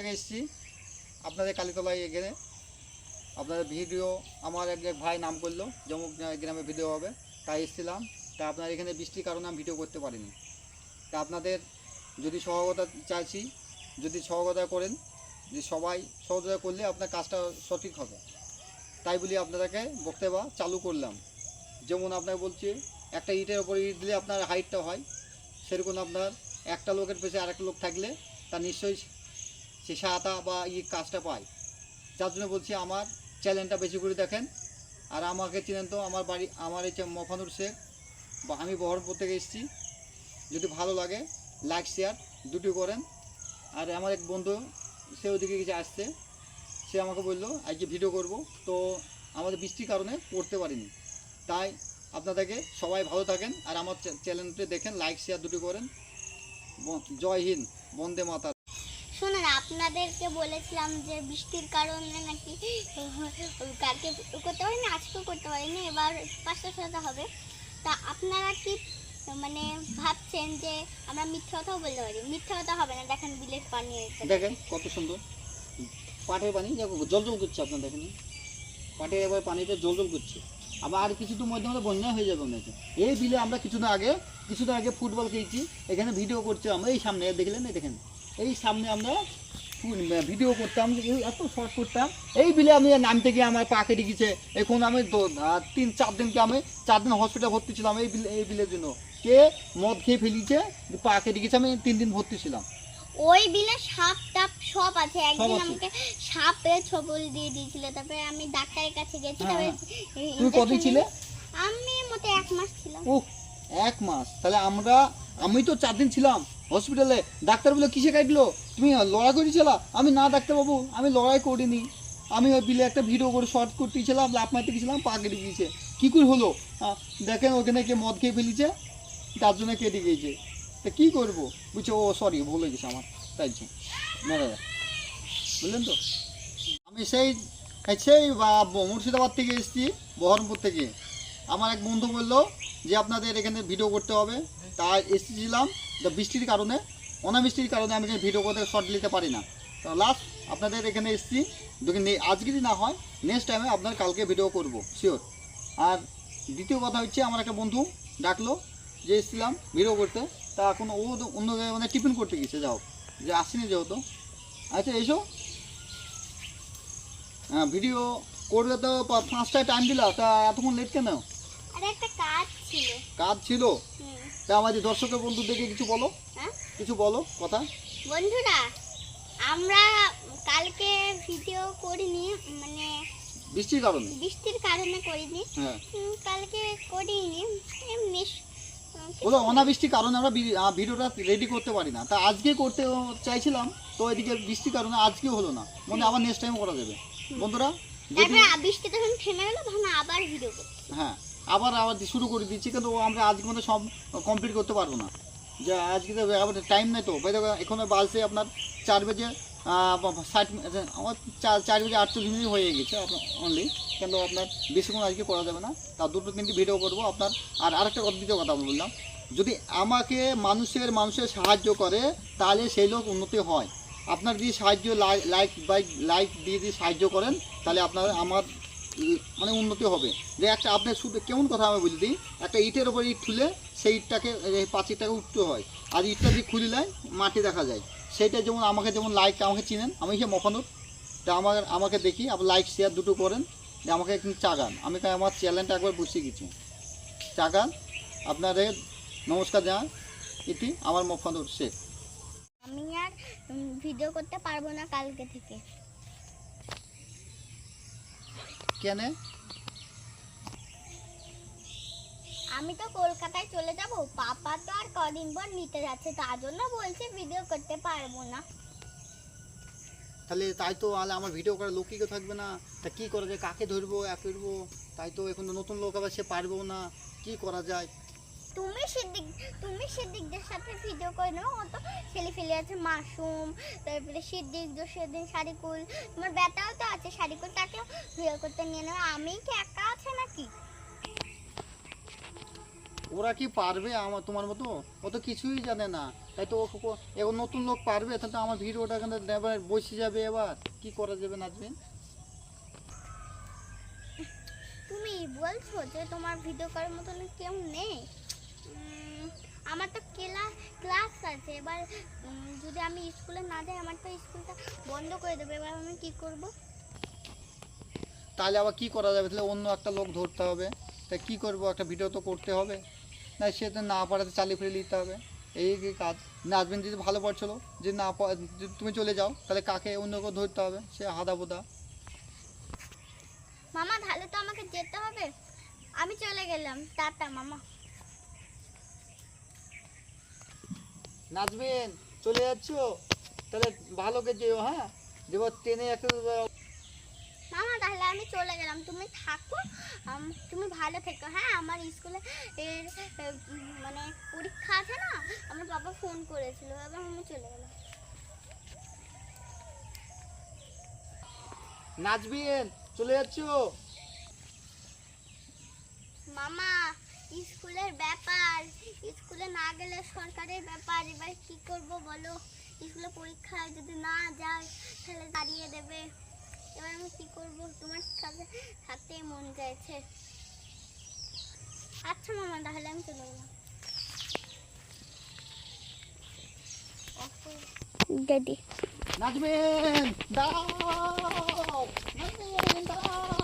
থেকে এসেছি আপনাদের কালীতলায় এখানে। আপনাদের ভিডিও আমার এক ভাই নাম করলো যেমন গ্রামে ভিডিও হবে, তাই এসেছিলাম। তা আপনার এখানে বৃষ্টির কারণে আমি ভিডিও করতে পারিনি। তা আপনাদের যদি সহযোগিতা চাইছি, যদি সহযোগিতা করেন, যে সবাই সহযোগিতা করলে আপনার কাজটা সঠিক হবে, তাই বলি আপনাদেরকে বক্তব্য চালু করলাম। যেমন আপনাকে বলছি, একটা ইটের ওপর ইট দিলে আপনার হাইটটা হয়, সেরকম আপনার একটা লোকের পেছনে আরেকটা লোক থাকলে তার নিশ্চয়ই সে সাহায্য বা কাজটা পায়। যার জন্য বলছি আমার চ্যানেলটা বেশি করে দেখেন। আর আমাকে চিনেন তো, আমার বাড়ি আমার এই মফানুর শেখ, বা আমি বহরমপুর থেকে এসেছি। যদি ভালো লাগে লাইক শেয়ার দুটো করেন। আর আমার এক বন্ধু সে ওদিকে কিছু আসছে, সে আমাকে বললো আজকে ভিডিও করব, তো আমাদের বৃষ্টির কারণে করতে পারিনি। তাই আপনাদেরকে সবাই ভালো থাকেন আর আমার চ্যানেলটি দেখেন, লাইক শেয়ার দুটো করেন। জয় হিন্দ, বন্দে মাতরম। শুনুন, আপনাদেরকে বলেছিলাম যে বৃষ্টির কারণে নাকি কালকে করতে পারিনি, আজকেও করতে পারিনি, এবার 5টা হবে। তা আপনারা কি মানে ভাবছেন যে আমরা মিথ্যা কথাও বলতে পারি? মিথ্যা কথা হবে না, দেখেন বিলের পানি দেখেন কত সুন্দর পাটের পানি, জল জল করছে। আপনার দেখেন পাটের এবার পানিটা জল জল করছে। আবার আর কিছুদিন মধ্যে আমাদের বন্যা হয়ে যাবে মনে হচ্ছে। এই বিলে আমরা কিছুদিন আগে ফুটবল খেয়েছি, এখানে ভিডিও করছি আমরা। এই সামনে দেখলেন, এই দেখেন এই সামনে আমরা ভিডিও করতাম, এত শর্ট করতাম। এই বিলে আমি নামতে গিয়ে আমার পা কেটে গেছে। এখন আমি 3-4 দিনকে আমি 4 দিন হসপিটাল ভর্তি ছিলাম এই বিলের জন্য। কে মদ খেয়ে ফেলিয়েছে, পা কেটে গেছে, আমি 3 দিন ভর্তি ছিলাম। ওই বিলে সাপ টাপ সব আছে। একদিন আমাকে সাপে ছবল দিয়ে দিয়েছিল, তারপরে আমি ডাক্তারের কাছে গেছি। তুমি কতদিন ছিলে? আমি মোটে 1 মাস ছিলাম। ও 1 মাস? তাহলে আমি তো 4 দিন ছিলাম হসপিটালে। ডাক্তার বলে কিসে কাটলো, তুমি লড়াই করেছিল? আমি না ডাক্তারবাবু, আমি লড়াই করিনি, আমি ওই বিলে একটা ভিডিও করে শর্ট করতেছিলাম, লাফ মারতে গেছিলাম, পা কেটে গিয়েছে। কী করে হলো? দেখেন ওখানে কে মদ খেয়ে ফেলিছে, তার জন্য কেটে গিয়েছে। তা কী করবো বুঝছো? ও সরি, ভুলে গেছে আমার, তাই না দাদা, বুঝলেন তো? আমি সেই মুর্শিদাবাদ থেকে এসেছি, বহরমপুর থেকে। আমার এক বন্ধু বললো যে আপনাদের এখানে ভিডিও করতে হবে, তাই এসেছিলাম। বৃষ্টির কারণে, অনাবৃষ্টির কারণে আমি এখানে ভিডিও করতে শর্ট নিতে পারি না। তো লাস্ট আপনাদের এখানে এসেছি। আজকে যদি না হয় নেক্সট টাইমে আপনার কালকে ভিডিও করব শিওর। আর দ্বিতীয় কথা হচ্ছে, আমার একটা বন্ধু ডাকলো যে এসেছিলাম ভিডিও করতে, তা এখন ও অন্য জায়গায় মানে টিফিন করতে গেছে, যাও যে আসেনি যেহেতু। আচ্ছা এসো, হ্যাঁ ভিডিও করবে তো 5টায় টাইম দিলা, তা এতক্ষণ লেট কেন? আরে একটা কাজ ছিল। কাজ ছিল? তা আমাদের দর্শকের বন্ধুদেরকে কিছু বলো, কিছু বলো কথা। বন্ধুরা, আমরা কালকে ভিডিও করিনি, মানে বৃষ্টির কারণে করিনি। হ্যাঁ, কালকে করিনি এমনি। বলো অনাবৃষ্টির কারণে আমরা ভিডিওটা রেডি করতে পারি না। তা আজকে করতে চাইছিলাম, তো এদিকে বৃষ্টির কারণে আজকেও হলো না। মনে আবার নেক্সট টাইম করা যাবে বন্ধুরা। বৃষ্টি যখন থেমে গেল তখন আবার ভিডিও করছি। হ্যাঁ, আবার শুরু করে দিচ্ছি, কিন্তু আমরা আজকে মধ্যে সব কমপ্লিট করতে পারবো না। যে আজকে তো আবার টাইম নেই তো। এখন বাজছে আপনার 4 বেজে 60, আমার 4 বেজে 48 মিনিট হয়ে গেছে আপনার অনলি। কিন্তু আপনার বেশিক্ষণ আজকে করা যাবে না, তার 2-3টি ভিডিও করবো আপনার। আর আরেকটা দ্বিতীয় কথা আমি বললাম, যদি আমাকে মানুষের সাহায্য করে তাহলে সেই লোক উন্নতি হয়। আপনার যদি সাহায্য লাইক দিয়ে সাহায্য করেন, তাহলে আমার মানে উন্নতি হবে। যে একটা আপনার শুধু কেমন কথা আমি বলে দিই, একটা ইটের ওপর ইট খুলে সেই ইটটাকে পাঁচিরটাকে উঠতে হয়, আর ইটটা দিয়ে খুলিলে মাটি দেখা যায়। সেইটা যেমন যেমন আমাকে চিনেন, আমি সে মফানুর। তা আমাকে দেখি আপনি লাইক শেয়ার দুটো করেন, যে আমাকে একটু চাগান। আমি আমার চ্যানেলটা একবার বসিয়ে গেছি, চাগান। আপনাদের নমস্কার জানান, এটি আমার মফানুর শেখ। আমি আর ভিডিও করতে পারবো না কালকে থেকে। কেন? আমি তো কলকাতায় চলে যাব, পাপা তো আর কদিন পর নিতে যাচ্ছে, তার জন্য বলছে ভিডিও করতে পারবো না। তাই তো আমার ভিডিও করার লোক কি থাকবে না। তা কী করা যায়, কাকে ধরবো করবো? তাই তো এখন নতুন লোক আবার সে পারবেও না, কি করা যায়? তুমি সিদ্দিকদের সাথে ভিডিও করে নাও, ও তো ছেলে ফেলে আছে, মাসুম, তারপরে সিদ্দিক, সেদিন শারিকুল, তোমার বেটাও তো আছে শারিকুল, তাকেও ভিডিও করতে নিয়ে নেবে। আমি কি একা আছে নাকি? ওরা কি পারবে তোমার মতো? ও তো কিছুই জানে না। তাই তো এখন নতুন লোক পারবে, তাহলে তো আমার ভিডিওটা কিন্তু এবার বসে যাবে। এবার কি করা যাবে নাজবিন? তুমি বলছো যে তোমার ভিডিও করার মতন কেউ নেই। আমার তো ক্লাস আছে, এবার যদি আমি স্কুলে না যাই আমার তো স্কুলটা বন্ধ করে দেবে। এবার আমি কি করব? তাহলে আবার কি করা যাবে? তাহলে অন্য একটা লোক ধরতে হবে। তাই কি করব, একটা ভিডিও তো করতে হবে, না সে তো না পারাতে চালিয়ে ফেলে নিতে হবে। এই কি কাজ? নাজবিন যদি ভালো পড়ছিল, যদি না যদি তুমি চলে যাও তাহলে কাকে অন্য কেউ ধরতে হবে, সে হাদা বোদা। মামা তাহলে তো আমাকে যেতে হবে, আমি চলে গেলাম, টাটা মামা। নাজবিন চলে যাচ্ছ? তাহলে ভালো করে যেও, হ্যাঁ যেও, ট্রেনে একটা। মামা তাহলে আমি চলে গেলাম, তুমি থাকো, তুমি ভালো থেকো। হ্যাঁ, আমার স্কুলে এর মানে পরীক্ষা আছে না, আমার বাবা ফোন করেছিল, এবার আমি চলে গেলাম। নাজবিন চলে যাচ্ছ? মামা স্কুলের ব্যাপার, স্কুলে না গেলে সরকারের ব্যাপার, এবার কি করব বলো? স্কুলে পরীক্ষায় যদি না যাই তাহলে দাঁড়িয়ে দেবে, এবার আমি কি করব? তোমার কাছে থাকতে মন চাইছে। আচ্ছা মামা তাহলে আমি চলে গেলাম। ড্যাডি নাজবিন দাঁড়াও, নাজবিন দাঁড়াও।